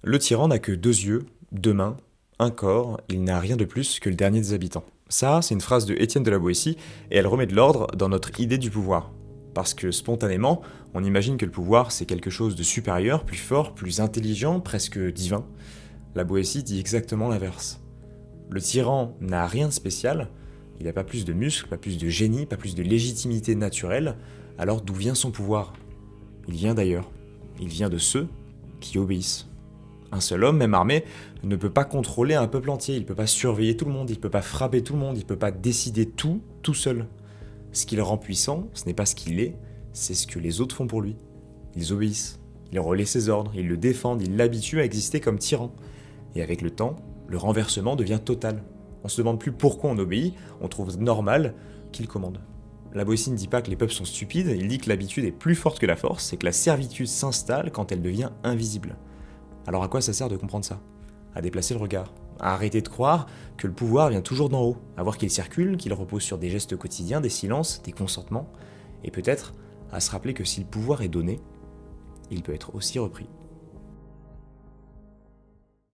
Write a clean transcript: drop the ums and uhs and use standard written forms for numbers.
Le tyran n'a que deux yeux, deux mains, un corps, il n'a rien de plus que le dernier des habitants. Ça, c'est une phrase de Étienne de la Boétie, et elle remet de l'ordre dans notre idée du pouvoir. Parce que spontanément, on imagine que le pouvoir, c'est quelque chose de supérieur, plus fort, plus intelligent, presque divin. La Boétie dit exactement l'inverse. Le tyran n'a rien de spécial, il n'a pas plus de muscles, pas plus de génie, pas plus de légitimité naturelle, alors d'où vient son pouvoir? Il vient d'ailleurs. Il vient de ceux qui obéissent. Un seul homme, même armé, ne peut pas contrôler un peuple entier, il ne peut pas surveiller tout le monde, il ne peut pas frapper tout le monde, il ne peut pas décider tout seul. Ce qui le rend puissant, ce n'est pas ce qu'il est, c'est ce que les autres font pour lui. Ils obéissent, ils relaient ses ordres, ils le défendent, ils l'habituent à exister comme tyran. Et avec le temps, le renversement devient total. On se demande plus pourquoi on obéit, on trouve normal qu'il commande. La Boétie ne dit pas que les peuples sont stupides, il dit que l'habitude est plus forte que la force et que la servitude s'installe quand elle devient invisible. Alors à quoi ça sert de comprendre ça? À déplacer le regard, à arrêter de croire que le pouvoir vient toujours d'en haut, à voir qu'il circule, qu'il repose sur des gestes quotidiens, des silences, des consentements, et peut-être à se rappeler que si le pouvoir est donné, il peut être aussi repris.